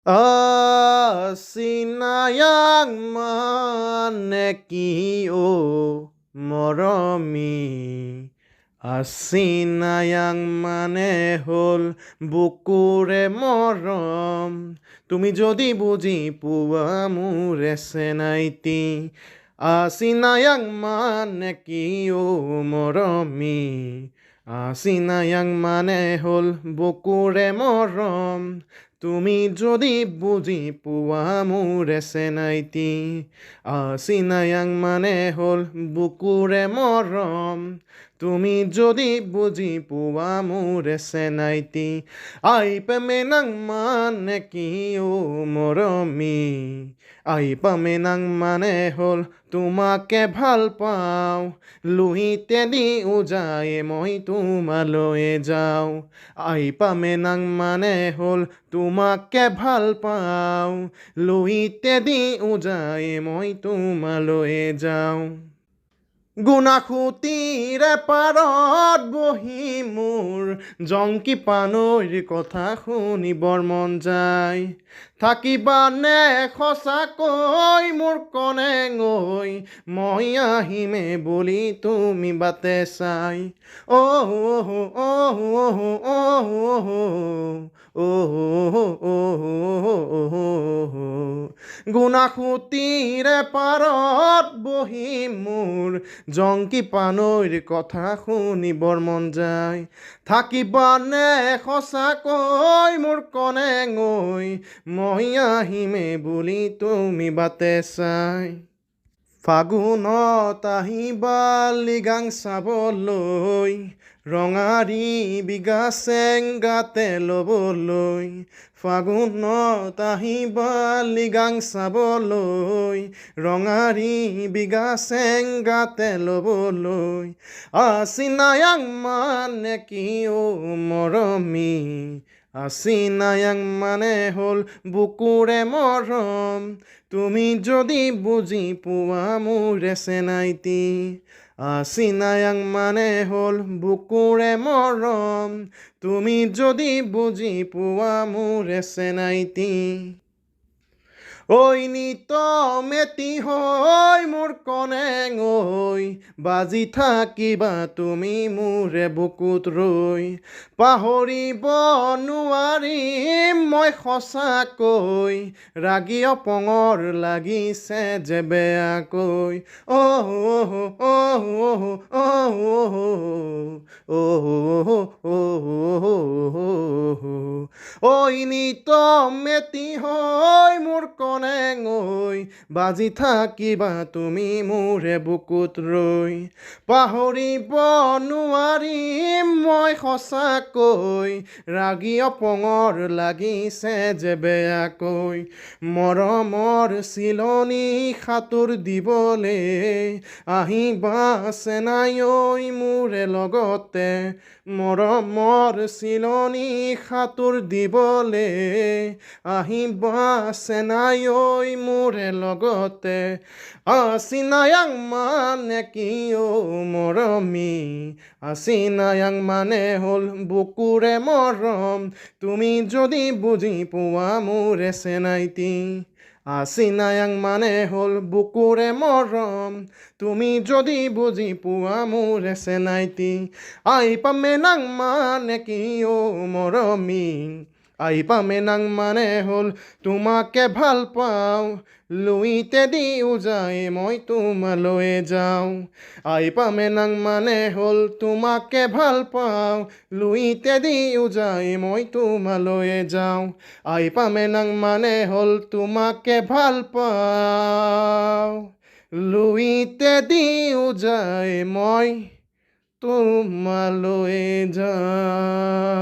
Asinayang maneki মৰমী আচিনায়াং মানে হ'ল বুকুৰে মৰম তুমি যদি বুজি পোৱা মোৰে চেনাইতি আচিনায়াং মানে কি মৰমী আচিনায়াং মানে হ'ল বুকুৰে মৰম তুমি যদি বুজি পোৱা মোৰে চেনাইতি আচিনায়াং মানে হ'ল বুকুৰে মৰম তুমি যদি বুজি পোৱা মোৰে চেনাইতি আই পেমেনাং মানে কি মৰমী আই পামেনাং মানে হ'ল তোমাকে ভাল পাওঁ লুহিতে দি উজায়ে মই তোমালৈ যাওঁ আই পামেনাং মানে হ'ল তোমাকে ভাল পাওঁ লুহিতে দি উজায়ে মই তোমালৈ যাওঁ গুণাসুতিৰে পাৰত বহি মোৰ জংকি পানৈৰ কথা শুনিবৰ মন যায় থাকিবানে সঁচাকৈ মোৰ কণেঙৈ মই আহিমে বুলি তুমি বাটে চাই গুণাসুতিৰে পাৰত বহি মোৰ জংকি পানৈৰ কথা শুনিবৰ মন যায় থাকিবানে সঁচাকৈ মোৰ কণেঙৈ মই আহিমে বুলি তুমি বাটে চাই ফাগুনত আহিবা লিগাং চাবলৈ ৰঙাৰী বিঘা চেংগাতে ল'বলৈ ফাগুনত আহিবা লিগাং চাবলৈ ৰঙাৰী বিঘা চেংগাতে ল'বলৈ আচিনায়াং মানে কি মৰমী আচিনায়াং মানে হ'ল বুকুৰে মৰম তুমি যদি বুজি পোৱা মোৰে চেনাইতি আচিনায়াং মানে হ'ল বুকুৰে মৰম তুমি যদি বুজি পোৱা মোৰে চেনাইতি ঐ নিত মেটি হৈ মোৰ কণেঙৈ বাজি থাকিবা তুমি মোৰে বুকুত ৰৈ পাহৰিব নোৱাৰিম মই সঁচাকৈ ৰাগি অপঙৰ লাগিছে যে বেয়াকৈ ঐ নিত মেটি হৈ মোৰ কণেঙৈ বাজি থাকিবা তুমি মোৰে বুকুত ৰৈ পাহৰিব নোৱাৰিম মই সঁচাকৈ ৰাগি অপঙৰ লাগিছে যে বেয়াকৈ মৰমৰ চিলনি সাঁতোৰ দিবলে আহিবা চেনাই ঐ মোৰে লগতে মৰমৰ চিলনি সাঁতোৰ দিবলে আহিবা চেনাই ঐ মোৰে লগতে আচিনায়াং মানে কি মৰমী আচিনায়াং মানে হ'ল বুকুৰে মৰম তুমি যদি বুজি পোৱা মোৰে চেনাইতি আচিনায়াং মানে হ'ল বুকুৰে মৰম তুমি যদি বুজি পোৱা মোৰে চেনাইতি আই পামেনাং মানে কি মৰমী আই পামেনাং মানে হ'ল তোমাকে ভাল পাওঁ লুইতে দি উজাই মই তোমালৈ যাওঁ আই পামেনাং মানে হ'ল তোমাকে ভাল পাওঁ লুইতে দি উজাই মই তোমালৈ যাওঁ আই পামেনাং মানে হ'ল তোমাকে ভাল পাওঁ লুইতে দি উজাই মই তোমালৈ যাওঁ